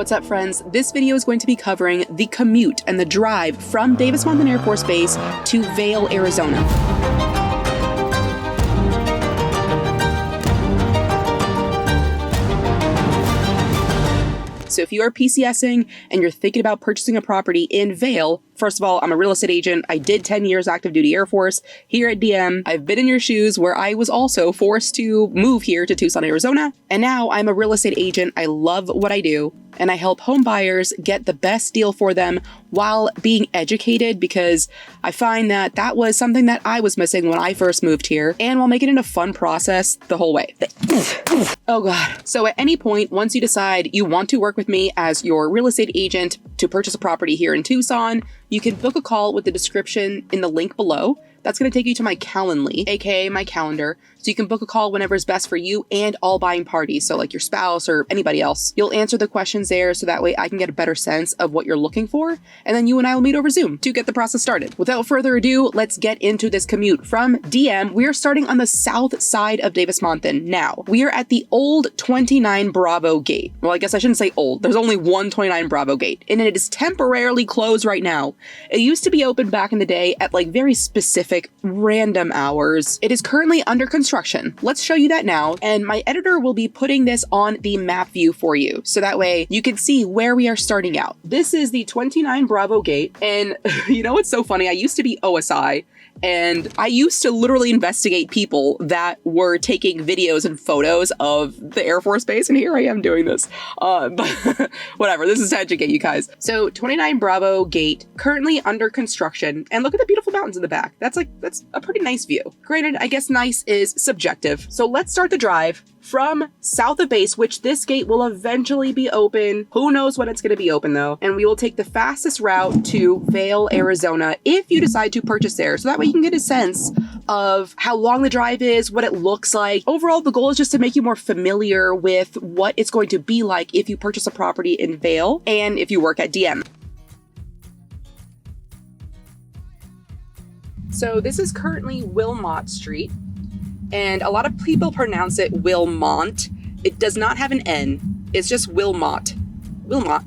What's up, friends? This video is going to be covering the commute and the drive from Davis Monthan Air Force Base to Vail, Arizona. So if you are PCSing and you're thinking about purchasing a property in Vail, first of all, I'm a real estate agent. I did 10 years active duty Air Force here at DM. I've been in your shoes where I was also forced to move here to Tucson, Arizona. And now I'm a real estate agent. I love what I do. And I help home buyers get the best deal for them while being educated, because I find that that was something that I was missing when I first moved here, and while making it a fun process the whole way. Oh God. So at any point, once you decide you want to work with me as your real estate agent to purchase a property here in Tucson, you can book a call with the description in the link below. That's going to take you to my Calendly, aka my calendar, so you can book a call whenever is best for you and all buying parties, so like your spouse or anybody else. You'll answer the questions there so that way I can get a better sense of what you're looking for, and then you and I will meet over Zoom to get the process started. Without further ado, let's get into this commute. From DM, we are starting on the south side of Davis Monthan. Now, we are at the old 29 Bravo gate. Well, I guess I shouldn't say old. There's only one 29 Bravo gate, and it is temporarily closed right now. It used to be open back in the day at like very specific random hours. It is currently under construction. Let's show you that now, and my editor will be putting this on the map view for you, so that way you can see where we are starting out. This is the 29 Bravo gate, and you know what's so funny? I used to be OSI, and I used to literally investigate people that were taking videos and photos of the Air Force Base, and here I am doing this. But whatever, this is to educate you guys. So 29 Bravo gate, currently under construction, and look at the beautiful mountains in the back. That's a pretty nice view. Granted, I guess nice is subjective. So let's start the drive from south of base, which this gate will eventually be open. Who knows when it's going to be open though. And we will take the fastest route to Vail, Arizona, if you decide to purchase there. So that way you can get a sense of how long the drive is, what it looks like. Overall, the goal is just to make you more familiar with what it's going to be like if you purchase a property in Vail and if you work at DM. So this is currently Wilmot Street, and a lot of people pronounce it Wilmont. It does not have an N. It's just Wilmot. Wilmot.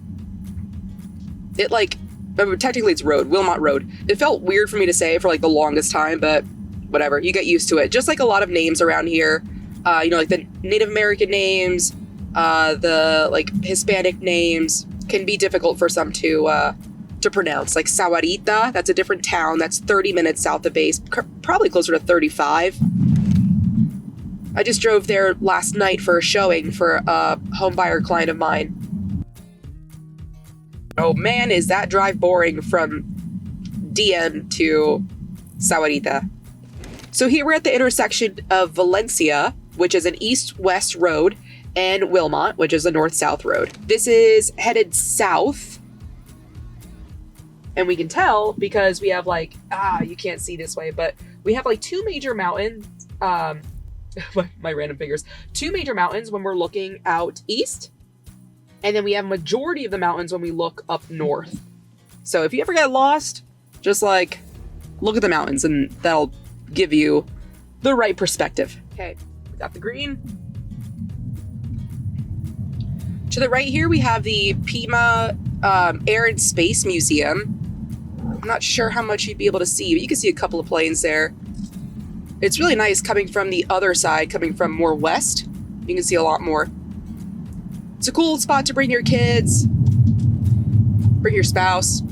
Technically it's road, Wilmot Road. It felt weird for me to say for like the longest time, but whatever, you get used to it. Just like a lot of names around here, like the Native American names, the like Hispanic names can be difficult for some to pronounce, like Sahuarita. That's a different town. That's 30 minutes south of base, probably closer to 35. I just drove there last night for a showing for a home buyer client of mine. Oh man, is that drive boring from DM to Sahuarita. So here we're at the intersection of Valencia, which is an east-west road, and Wilmot, which is a north-south road. This is headed south. And we can tell because we have like, you can't see this way, but we have like two major mountains, my random fingers, two major mountains when we're looking out east. And then we have majority of the mountains when we look up north. So if you ever get lost, just like look at the mountains and that'll give you the right perspective. Okay, we got the green. To the right here, we have the Pima Air and Space Museum. I'm not sure how much you'd be able to see, but you can see a couple of planes there. It's really nice coming from the other side, coming from more west. You can see a lot more. It's a cool spot to bring your kids, bring your spouse.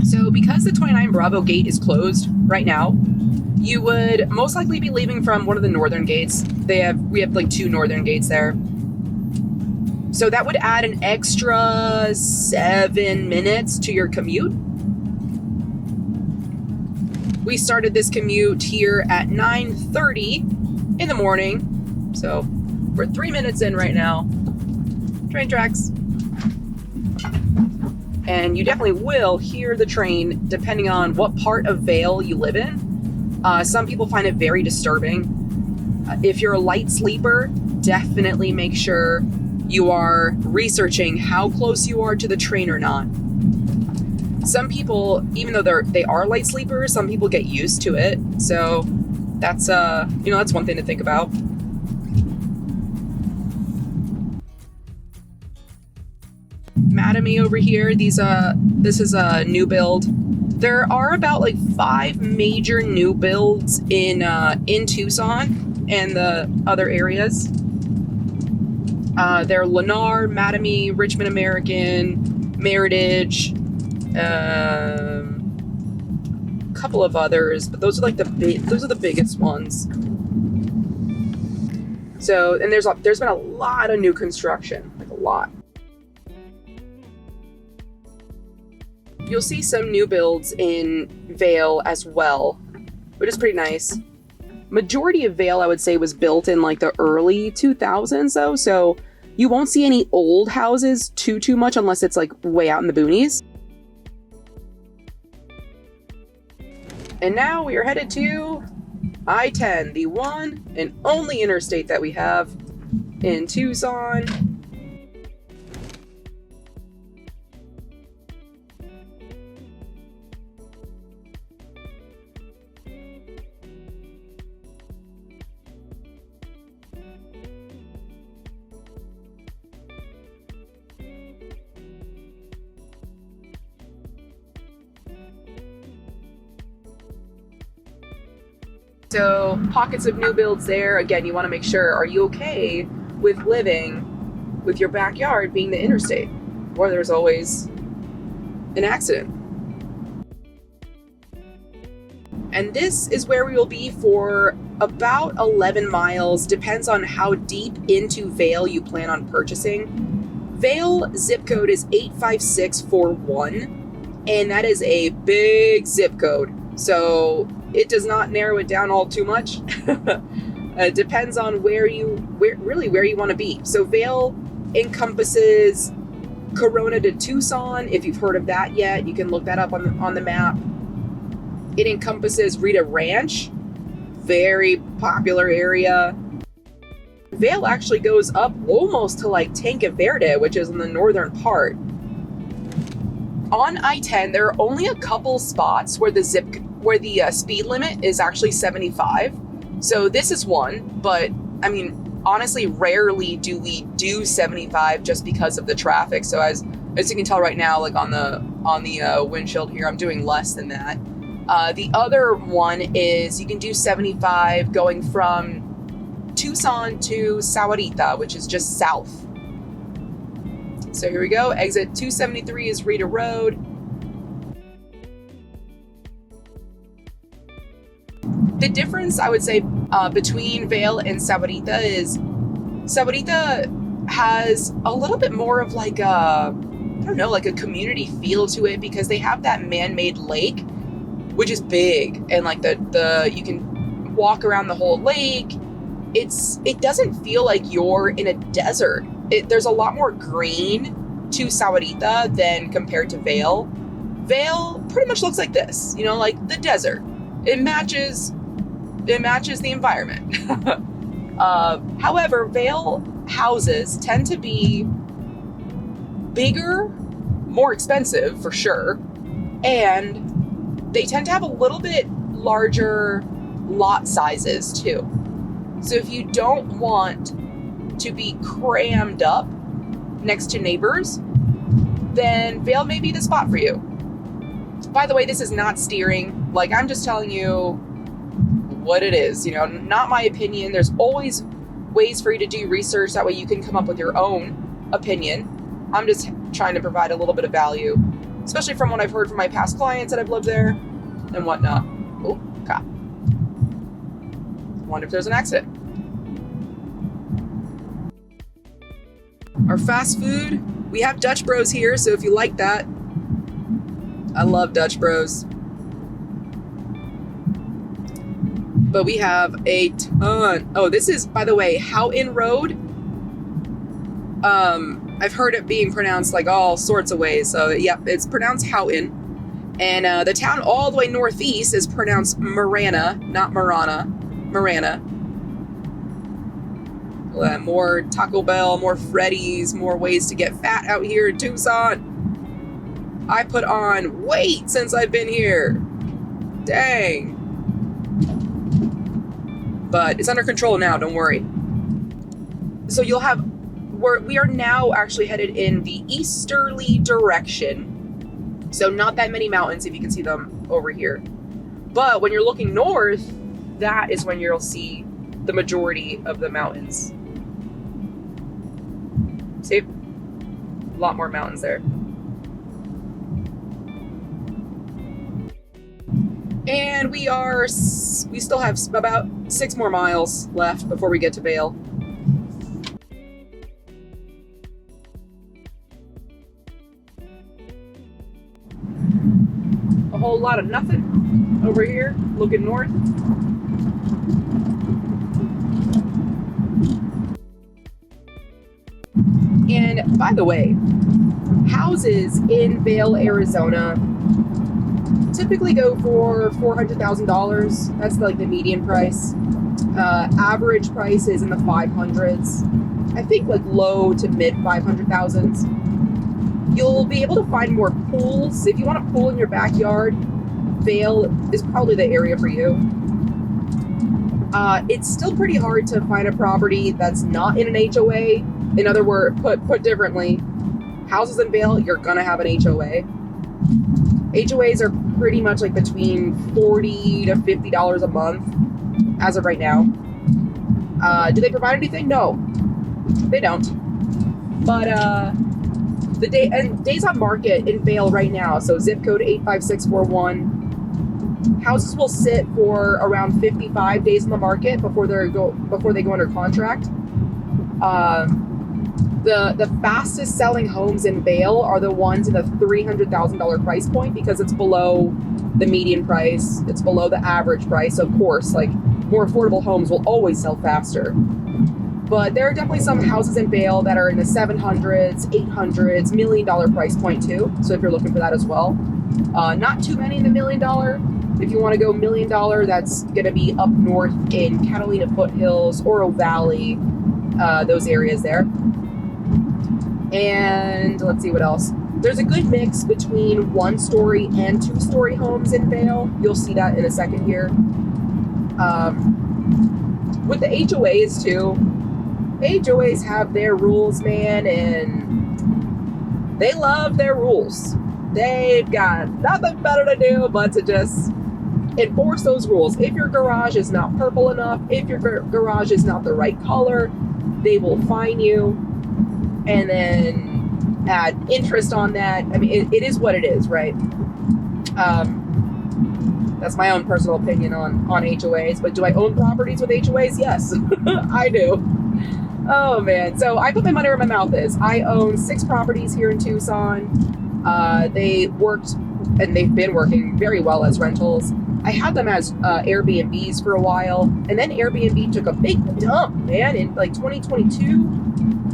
So because the 29 Bravo gate is closed right now, you would most likely be leaving from one of the northern gates. We have like two northern gates there. So that would add an extra 7 minutes to your commute. We started this commute here at 9:30 in the morning. So we're 3 minutes in right now. Train tracks. And you definitely will hear the train depending on what part of Vail you live in. Some people find it very disturbing. If you're a light sleeper, definitely make sure you are researching how close you are to the train or not. Some people, even though they are light sleepers, some people get used to it. So that's that's one thing to think about. Mattamy over here. This is a new build. There are about like 5 major new builds in Tucson and the other areas. They're Lennar, Mattamy, Richmond American, Meritage, a couple of others, but those are like those are the biggest ones. So, and there's been a lot of new construction, like a lot. You'll see some new builds in Vail as well, which is pretty nice. Majority of Vail, I would say, was built in like the early 2000s though, so you won't see any old houses too much unless it's like way out in the boonies. And now we are headed to I-10, the one and only interstate that we have in Tucson. So pockets of new builds there. Again, you want to make sure, are you okay with living with your backyard being the interstate, or there's always an accident? And this is where we will be for about 11 miles, depends on how deep into Vail you plan on purchasing. Vail zip code is 85641, and that is a big zip code. So it does not narrow it down all too much. It depends on where you want to be. So Vail encompasses Corona to Tucson. If you've heard of that yet, you can look that up on the map. It encompasses Rita Ranch, very popular area. Vail actually goes up almost to like Tanque Verde, which is in the northern part. On I-10, there are only a couple spots where the speed limit is actually 75. So this is one, but I mean, honestly, rarely do we do 75 just because of the traffic. So as you can tell right now, like on the windshield here, I'm doing less than that. The other one is you can do 75 going from Tucson to Sahuarita, which is just south. So here we go. Exit 273 is Rita Road. The difference, I would say, between Vail and Sahuarita is Sahuarita has a little bit more of like a community feel to it, because they have that man-made lake, which is big, and like the you can walk around the whole lake. It doesn't feel like you're in a desert. There's a lot more green to Sahuarita than compared to Vail. Vail pretty much looks like this, like the desert. It matches the environment. However, Vail houses tend to be bigger, more expensive for sure, and they tend to have a little bit larger lot sizes too. So if you don't want to be crammed up next to neighbors, then Vail may be the spot for you. By the way, this is not steering. Like, I'm just telling you what it is, not my opinion. There's always ways for you to do research. That way you can come up with your own opinion. I'm just trying to provide a little bit of value, especially from what I've heard from my past clients that have lived there and whatnot. Oh, cop. Wonder if there's an accident. Our fast food, we have Dutch Bros here, so if you like that, I love Dutch Bros. But we have a ton. Oh, this is, by the way, Houghton Road. I've heard it being pronounced like all sorts of ways. So, yep, it's pronounced Houghton. And the town all the way northeast is pronounced Marana, not Marana. Marana. More Taco Bell, more Freddy's, more ways to get fat out here in Tucson. I put on weight since I've been here. Dang. But it's under control now, don't worry. So you'll have we are now actually headed in the easterly direction. So not that many mountains, if you can see them over here. But when you're looking north, that is when you'll see the majority of the mountains. See? A lot more mountains there. And we still have about 6 more miles left before we get to Vail. A whole lot of nothing over here, looking north. And by the way, houses in Vail, Arizona typically go for $400,000. That's like the median price. Average price is in the 500s. I think like low to mid 500,000s. You'll be able to find more pools. If you want a pool in your backyard, Vail is probably the area for you. It's still pretty hard to find a property that's not in an HOA. In other words, put differently, houses in Vail, you're gonna have an HOA. HOAs are pretty much like between $40 to $50 a month as of right now. Do they provide anything? No, they don't. But the days on market in Vail right now, so zip code 85641, houses will sit for around 55 days on the market before they go under contract. The fastest selling homes in Vail are the ones in the $300,000 price point because it's below the median price. It's below the average price. Of course, like more affordable homes will always sell faster. But there are definitely some houses in Vail that are in the 700s, 800s, $1 million price point too. So if you're looking for that as well. Not too many in the $1 million. If you want to go $1 million, that's going to be up north in Catalina Foothills, Oro Valley, those areas there. And let's see what else. There's a good mix between 1-story and 2-story homes in Vail. You'll see that in a second here. With the HOAs too, HOAs have their rules, man, and they love their rules. They've got nothing better to do but to just enforce those rules. If your garage is not purple enough, if your garage is not the right color, they will fine you and then add interest on that. I mean, it is what it is, right? That's my own personal opinion on HOAs, but do I own properties with HOAs? Yes, I do. Oh man, so I put my money where my mouth is. I own 6 properties here in Tucson. They worked, and they've been working very well as rentals. I had them as Airbnbs for a while, and then Airbnb took a big dump, man, in like 2022.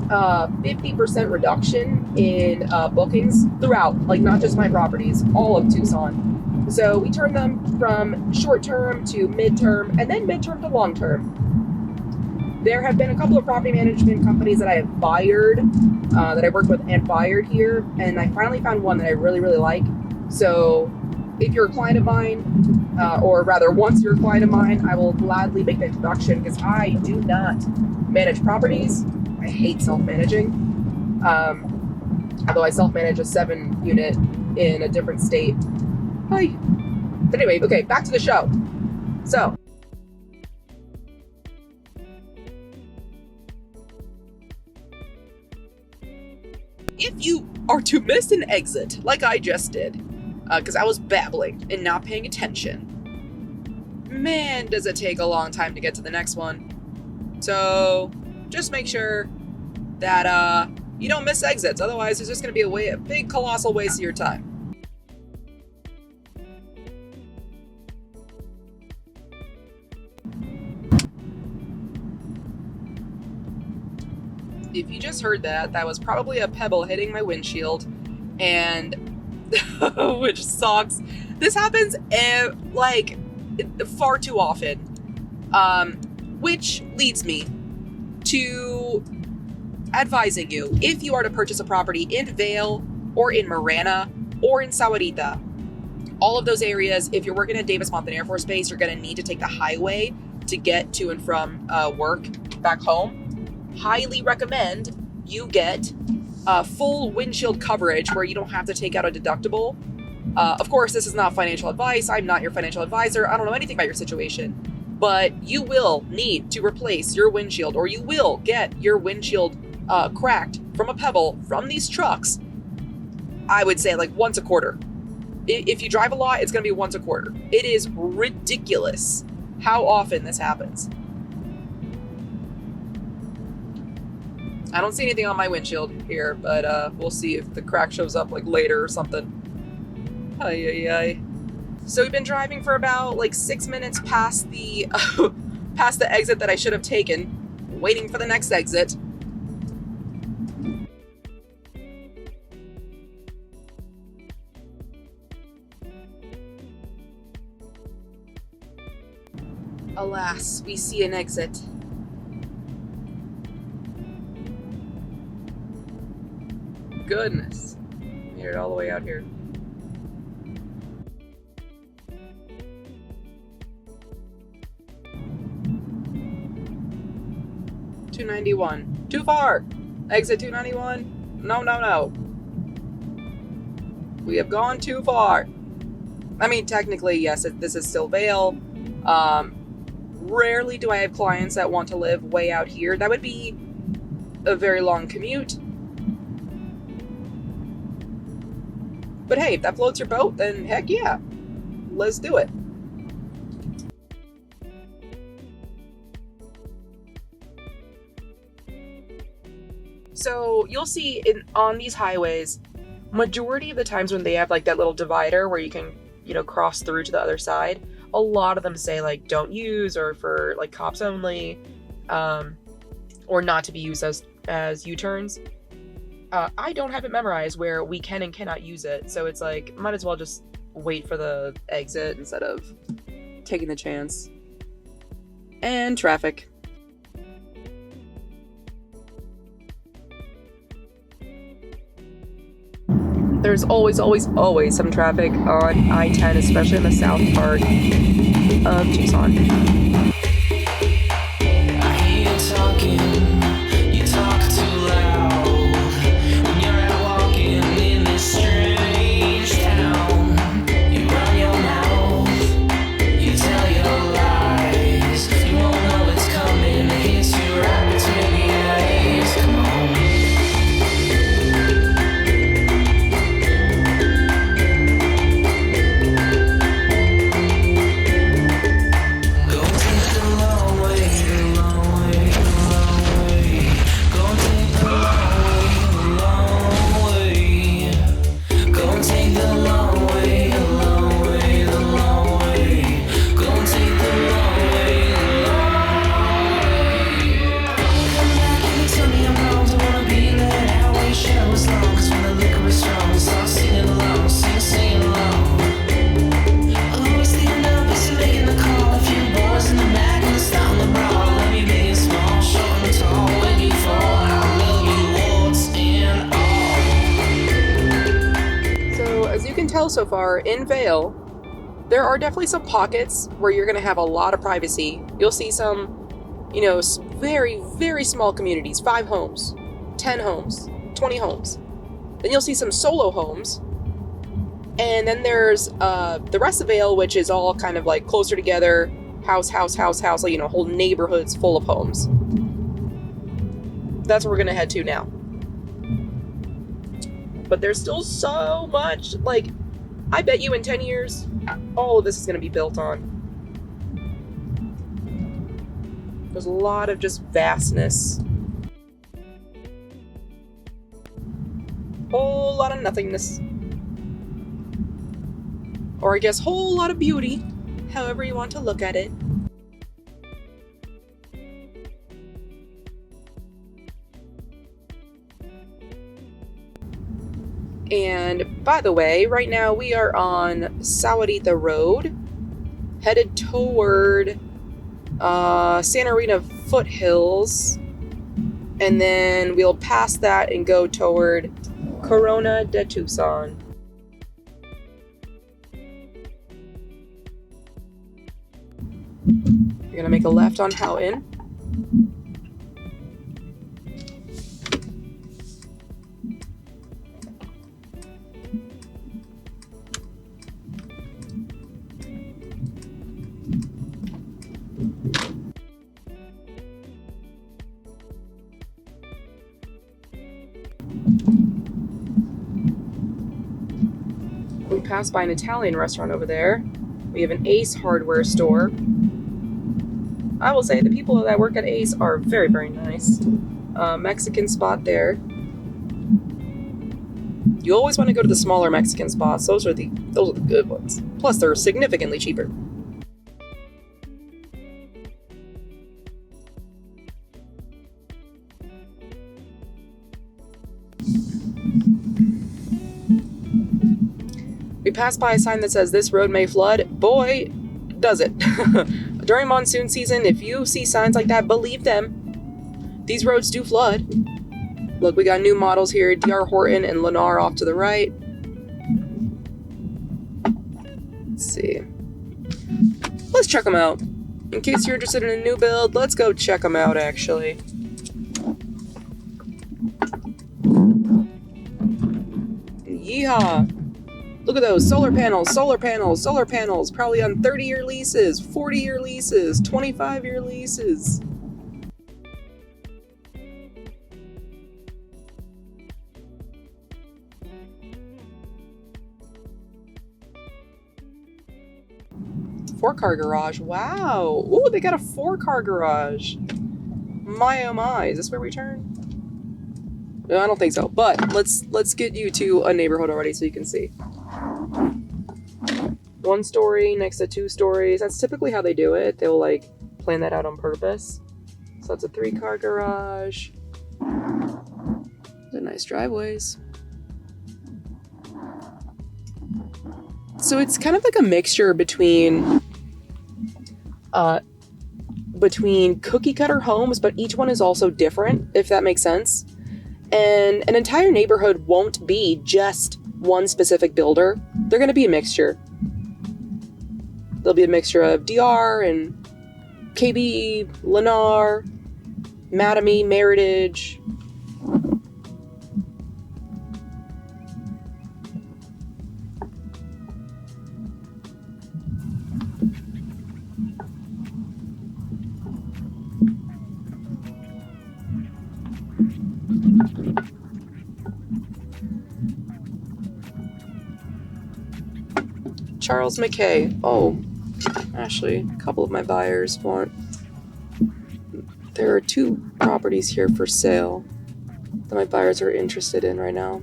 50% reduction in bookings throughout, like not just my properties, all of Tucson. So we turned them from short-term to mid-term, and then mid-term to long-term. There have been a couple of property management companies that I have fired, that I worked with and fired here, and I finally found one that I really, really like. So if you're a client of mine, or rather once you're a client of mine, I will gladly make the introduction because I do not manage properties. I hate self-managing. Although I self-manage a 7-unit in a different state. Hi. But anyway, okay, back to the show. So, if you are to miss an exit, like I just did, because I was babbling and not paying attention, man, does it take a long time to get to the next one. So, just make sure that you don't miss exits. Otherwise, it's just going to be a big, colossal waste of your time. If you just heard that, that was probably a pebble hitting my windshield, and which sucks. This happens like far too often, which leads me to advising you, if you are to purchase a property in Vail or in Marana or in Sahuarita, all of those areas, if you're working at Davis Monthan Air Force Base, you're going to need to take the highway to get to and from work back home. Highly recommend you get full windshield coverage where you don't have to take out a deductible. Of course, this is not financial advice. I'm not your financial advisor. I don't know anything about your situation. But you will need to replace your windshield, or you will get your windshield cracked from a pebble from these trucks, I would say like once a quarter. If you drive a lot, it's going to be once a quarter. It is ridiculous how often this happens. I don't see anything on my windshield here, but we'll see if the crack shows up like later or something. Ay. So we've been driving for about like 6 minutes past the past the exit that I should have taken, waiting for the next exit. Alas, we see an exit. Goodness. Made it all the way out here. $291. Too far! Exit 291. No. We have gone too far. I mean, technically, yes, this is still Vail. Rarely do I have clients that want to live way out here. That would be a very long commute. But hey, if that floats your boat, then heck yeah. Let's do it. So you'll see on these highways, majority of the times when they have like that little divider where you can, cross through to the other side, a lot of them say like don't use, or for like cops only, or not to be used as U-turns. I don't have it memorized where we can and cannot use it, so it's like might as well just wait for the exit instead of taking the chance. And traffic. There's always some traffic on I-10, especially in the south part of Tucson. I hear you talking, you talk too loud. When you're out walking in this strange town, you run your mouth, you tell your lies. You won't know it's coming, it hits you right between the eyes. Come on. So far in Vail, there are definitely some pockets where you're going to have a lot of privacy. You'll see some, very, very small communities, 5 homes, 10 homes, 20 homes. Then you'll see some solo homes. And then there's the rest of Vail, which is all kind of like closer together, house, like, whole neighborhoods full of homes. That's where we're going to head to now. But there's still so much, like, I bet you in 10 years, all of this is going to be built on. There's a lot of just vastness. Whole lot of nothingness. Or I guess whole lot of beauty, however you want to look at it. And by the way, right now we are on Sahuarita Road, headed toward Santa Rita Foothills, and then we'll pass that and go toward Corona de Tucson. You're gonna make a left on Houghton. pass by an Italian restaurant over there. We have an Ace hardware store. I will say the people that work at Ace are very, very nice. Mexican spot there. You always want to go to the smaller Mexican spots. Those are the good ones. Plus, they're significantly cheaper. We pass by a sign that says, "This road may flood." Boy, does it. During monsoon season, if you see signs like that, believe them. These roads do flood. Look, we got new models here. DR Horton and Lennar off to the right. Let's see. Let's check them out. In case you're interested in a new build, let's go check them out, actually. Yeehaw! Look at those solar panels, solar panels, solar panels, probably on 30-year leases, 40-year leases, 25-year leases. Four-car garage, wow. Ooh, they got a 4-car garage. My oh my, is this where we turn? No, I don't think so, but let's get you to a neighborhood already so you can see. 1 story next to 2 stories. That's typically how they do it. They'll like plan that out on purpose. So that's a 3-car garage. They're nice driveways. So it's kind of like a mixture between cookie cutter homes, but each one is also different, if that makes sense. And an entire neighborhood won't be just one specific builder. They're going to be a mixture. There'll be a mixture of DR and KB, Lennar, Mattamy, Meritage. Charles McKay. Oh, actually, a couple of my buyers want... There are 2 properties here for sale that my buyers are interested in right now.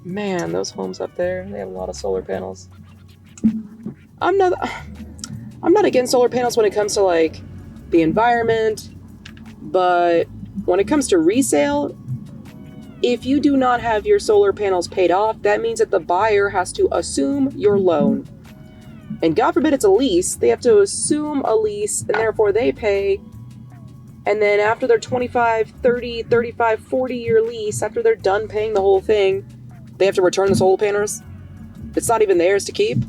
Man, those homes up there, they have a lot of solar panels. I'm not against solar panels when it comes to like the environment, but when it comes to resale, if you do not have your solar panels paid off, that means that the buyer has to assume your loan. And God forbid it's a lease, they have to assume a lease, and therefore they pay. And then after their 25, 30, 35, 40-year lease, after they're done paying the whole thing, they have to return the solar panels. It's not even theirs to keep.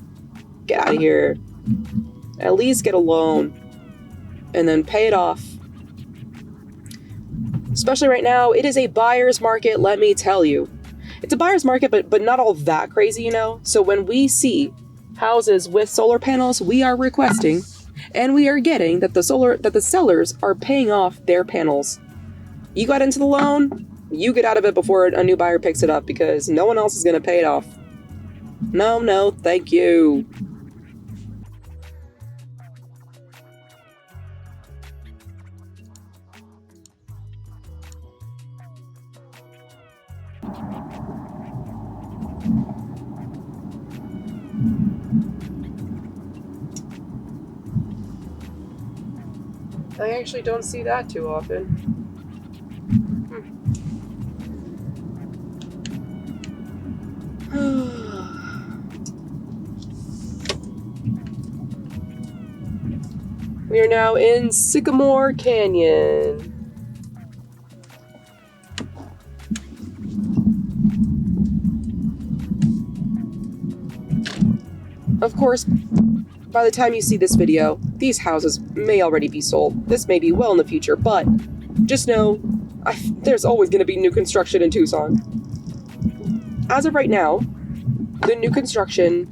Get out of here. At least get a loan and then pay it off. Especially right now, it is a buyer's market, let me tell you. It's a buyer's market, but not all that crazy, you know? So when we see houses with solar panels, we are requesting and we are getting that the sellers are paying off their panels. You got into the loan, you get out of it before a new buyer picks it up because no one else is going to pay it off. No, thank you. I actually don't see that too often. We are now in Sycamore Canyon. Of course, by the time you see this video, these houses may already be sold. This may be well in the future, but just know there's always going to be new construction in Tucson. As of right now, the new construction,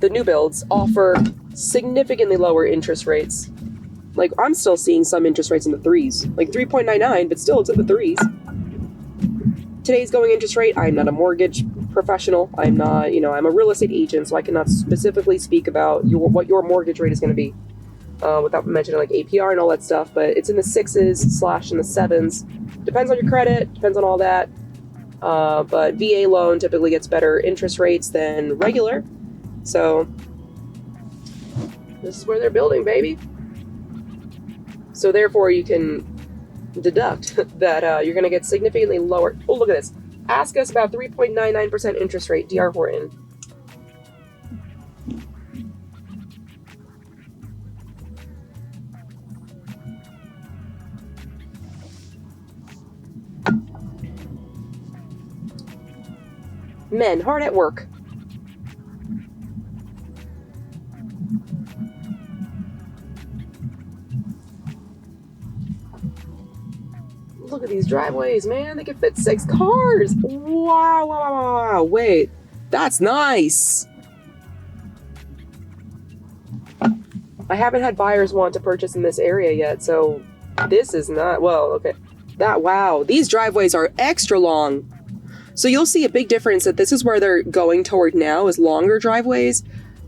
the new builds, offer significantly lower interest rates. Like, I'm still seeing some interest rates in the 3s. Like 3.99, but still it's in the 3s. today's going interest rate, I'm not a mortgage professional. I'm not, I'm a real estate agent, so I cannot specifically speak about what your mortgage rate is going to be without mentioning like APR and all that stuff. But it's in the 6s / in the 7s. Depends on your credit, depends on all that. But VA loan typically gets better interest rates than regular. So this is where they're building, baby. So therefore you can deduct that you're going to get significantly lower. Oh, look at this. Ask us about 3.99% interest rate, DR Horton. Men hard at work. Look at these driveways, man. They can fit 6 cars. Wow. Wait, that's nice. I haven't had buyers want to purchase in this area yet, so this is not, well, okay. Wow, these driveways are extra long. So you'll see a big difference that this is where they're going toward now, is longer driveways.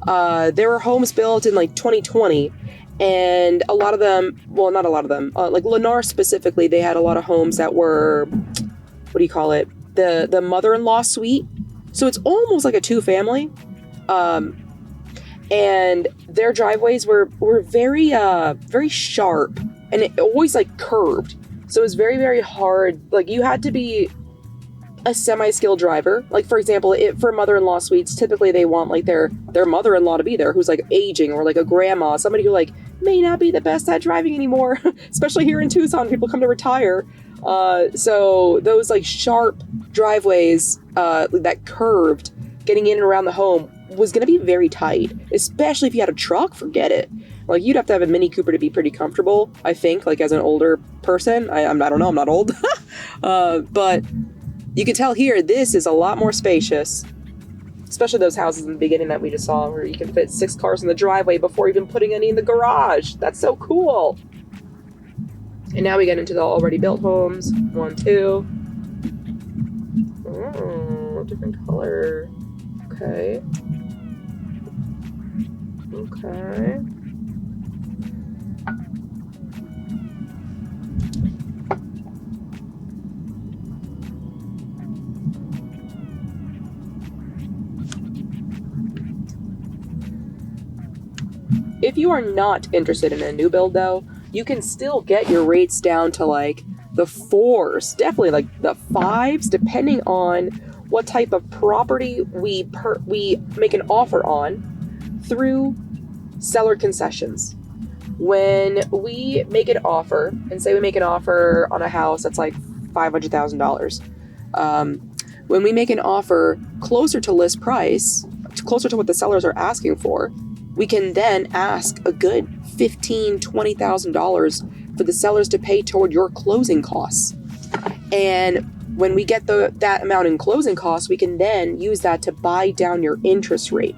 There were homes built in like 2020, and a lot of them, well, not a lot of them, like Lennar specifically, they had a lot of homes that were, what do you call it? The mother-in-law suite. So it's almost like a 2-family. And their driveways were very, very sharp, and it always like curved. So it was very, very hard. Like you had to be a semi-skilled driver. Like for example, for mother-in-law suites, typically they want like their mother-in-law to be there who's like aging, or like a grandma, somebody who like may not be the best at driving anymore. Especially here in Tucson, people come to retire. So those like sharp driveways that curved, getting in and around the home was going to be very tight, especially if you had a truck. Forget it. Like you'd have to have a Mini Cooper to be pretty comfortable, I think, like as an older person. I don't know, I'm not old. But you can tell here, this is a lot more spacious, especially those houses in the beginning that we just saw where you can fit 6 cars in the driveway before even putting any in the garage. That's so cool. And now we get into the already built homes. 1, 2. Oh, different color. Okay. If you are not interested in a new build though, you can still get your rates down to like the 4s, definitely like the 5s, depending on what type of property we make an offer on through seller concessions. When we make an offer, and say we make an offer on a house that's like $500,000, when we make an offer closer to list price, closer to what the sellers are asking for, we can then ask a good $15,000, $20,000 for the sellers to pay toward your closing costs. And when we get that amount in closing costs, we can then use that to buy down your interest rate.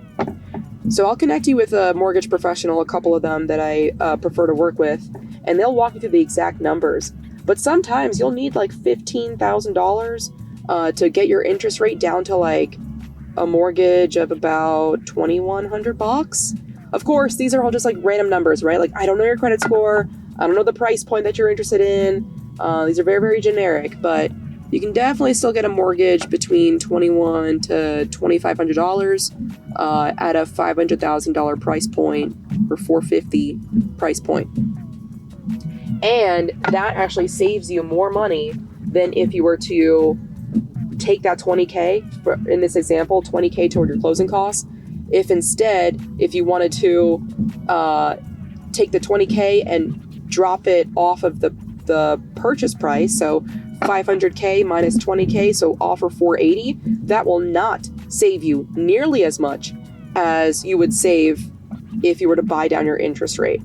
So I'll connect you with a mortgage professional, a couple of them that I prefer to work with, and they'll walk you through the exact numbers. But sometimes you'll need like $15,000 to get your interest rate down to like a mortgage of about $2,100. Of course, these are all just like random numbers, right? Like I don't know your credit score. I don't know the price point that you're interested in. These are very, very generic, but you can definitely still get a mortgage between $2,100 to $2,500 at a $500,000 price point or $450,000 price point. And that actually saves you more money than if you were to take that $20,000, in this example, $20,000 toward your closing costs. If instead, if you wanted to take the $20,000 and drop it off of the purchase price, so $500,000 minus $20,000, so offer $480,000, that will not save you nearly as much as you would save if you were to buy down your interest rate.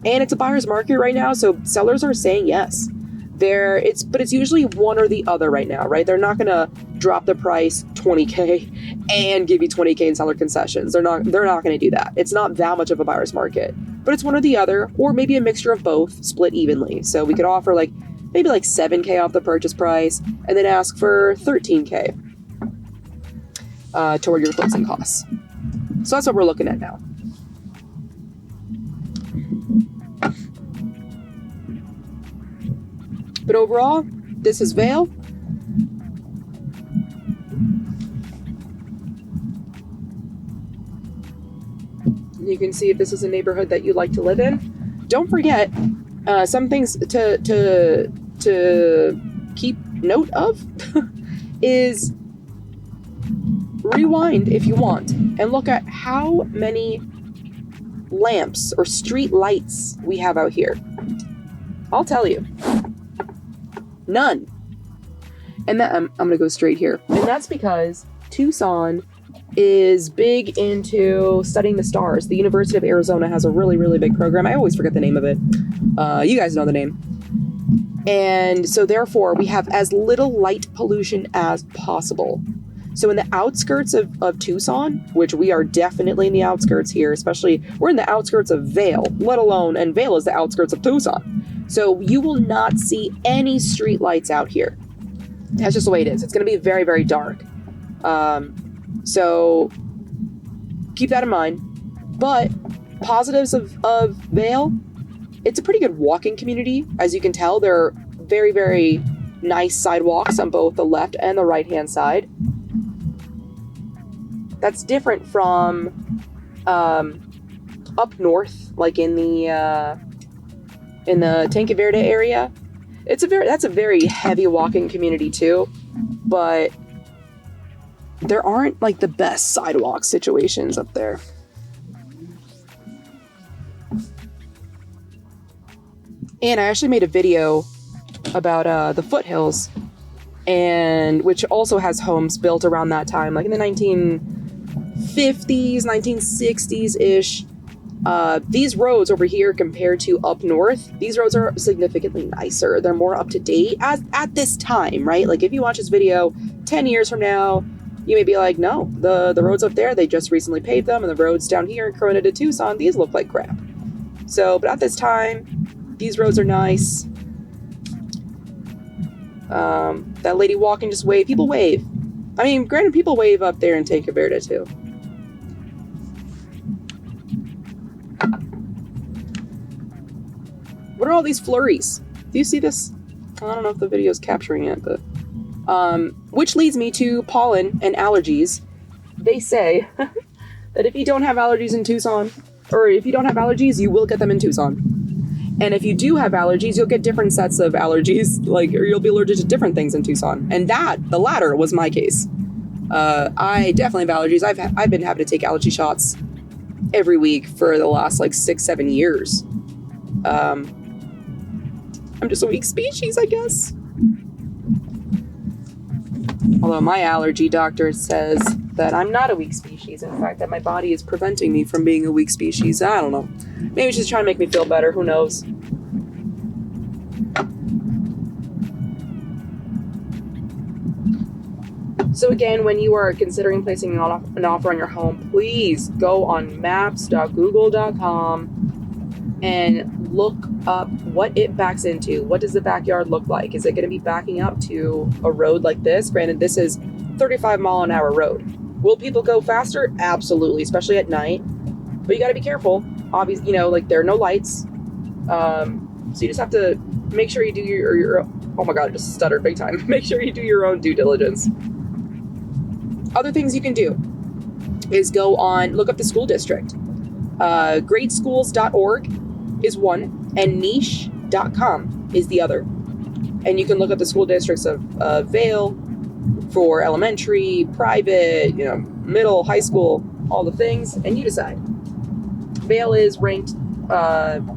And it's a buyer's market right now, so sellers are saying yes. But it's usually one or the other right now, right? They're not gonna drop the price $20,000 and give you $20,000 in seller concessions. They're not gonna do that. It's not that much of a buyer's market, but it's one or the other, or maybe a mixture of both, split evenly. So we could offer like maybe like $7,000 off the purchase price, and then ask for $13,000 toward your closing costs. So that's what we're looking at now. But overall, this is Vail. You can see if this is a neighborhood that you'd like to live in. Don't forget, some things to keep note of is rewind if you want and look at how many lamps or street lights we have out here. I'll tell you, none. And that I'm gonna go straight here, and that's because Tucson is big into studying the stars. The University of Arizona has a really, really big program. I always forget the name of it. You guys know the name. And so therefore, we have as little light pollution as possible. So in the outskirts of Tucson, which we are definitely in the outskirts here, especially we're in the outskirts of Vail, let alone, and Vail is the outskirts of Tucson. So you will not see any street lights out here. That's just the way it is. It's going to be very, very dark. So keep that in mind. But positives of Vail, it's a pretty good walking community. As you can tell, there are very, very nice sidewalks on both the left and the right-hand side. That's different from up north, like in the Tanque Verde area. That's a very heavy walking community too, but there aren't like the best sidewalk situations up there. And I actually made a video about the foothills, and which also has homes built around that time, like in the 1950s, 1960s-ish. These roads over here compared to up north, these roads are significantly nicer. They're more up to date at this time, right? Like if you watch this video 10 years from now, you may be like, no, the roads up there, they just recently paved them, and the roads down here in Corona to Tucson, these look like crap. So, but at this time, these roads are nice. That lady walking, just wave. People wave. I mean, granted, people wave up there in Tanque Verde too. What are all these flurries? Do you see this? I don't know if the video is capturing it, but... which leads me to pollen and allergies. They say that if you don't have allergies in Tucson, or if you don't have allergies, you will get them in Tucson. And if you do have allergies, you'll get different sets of allergies, like, or you'll be allergic to different things in Tucson. And the latter was my case. I definitely have allergies. I've been having to take allergy shots every week for the last, like, 6-7 years. I'm just a weak species, I guess. Although my allergy doctor says that I'm not a weak species. In fact, that my body is preventing me from being a weak species. I don't know. Maybe she's trying to make me feel better. Who knows? So again, when you are considering placing an offer on your home, please go on maps.google.com and look up what it backs into. What does the backyard look like? Is it going to be backing up to a road like this? Granted, this is 35-mile-an-hour road. Will people go faster? Absolutely, especially at night. But you got to be careful. Obviously, like there are no lights. So you just have to make sure you do your oh my god, I just stuttered big time. Make sure you do your own due diligence. Other things you can do is look up the school district. Greatschools.org is one, and niche.com is the other. And you can look up the school districts of Vail for elementary, private, middle, high school, all the things, and you decide. Vail is ranked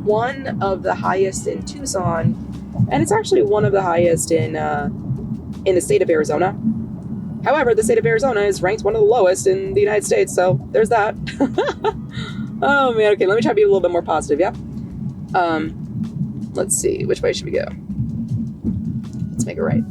one of the highest in Tucson, and it's actually one of the highest in the state of Arizona. However, the state of Arizona is ranked one of the lowest in the United States, so there's that. Oh man, okay, let me try to be a little bit more positive, yeah? Let's see, which way should we go? Let's make it right.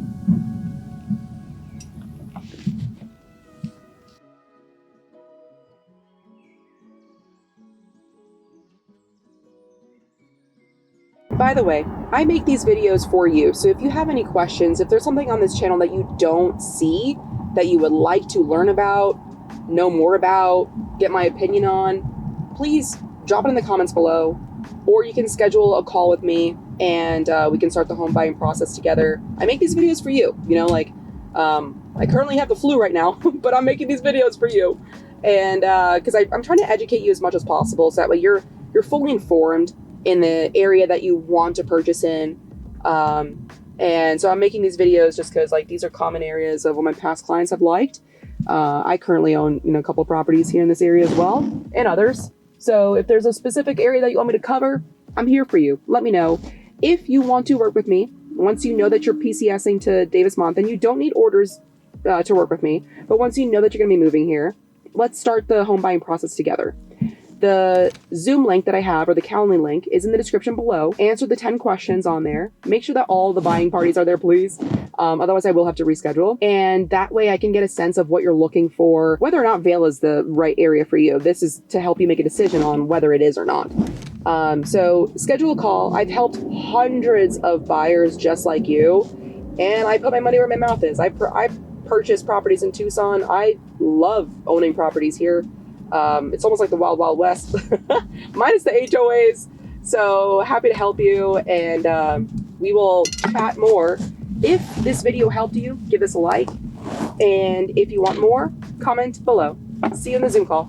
By the way, I make these videos for you, so if you have any questions, if there's something on this channel that you don't see, that you would like to learn about, know more about, get my opinion on, please drop it in the comments below, or you can schedule a call with me and we can start the home buying process together. I make these videos for you, you know, like, I currently have the flu right now, but I'm making these videos for you. And because I'm trying to educate you as much as possible, so that way you're fully informed in the area that you want to purchase in. And so I'm making these videos just because, like, these are common areas of what my past clients have liked. I currently own, you know, a couple of properties here in this area as well, and others. So if there's a specific area that you want me to cover, I'm here for you. Let me know. If you want to work with me, once you know that you're PCSing to Davis Monthan, you don't need orders to work with me. But once you know that you're going to be moving here, let's start the home buying process together. The Zoom link that I have, or the Calendly link, is in the description below. Answer the 10 questions on there. Make sure that all the buying parties are there, please. Otherwise, I will have to reschedule. And that way I can get a sense of what you're looking for, whether or not Vail is the right area for you. This is to help you make a decision on whether it is or not. So schedule a call. I've helped hundreds of buyers just like you, and I put my money where my mouth is. I've purchased properties in Tucson. I love owning properties here. It's almost like the Wild Wild West, minus the HOAs. So happy to help you, and we will chat more. If this video helped you, give this a like, and if you want more, comment below. See you in the Zoom call.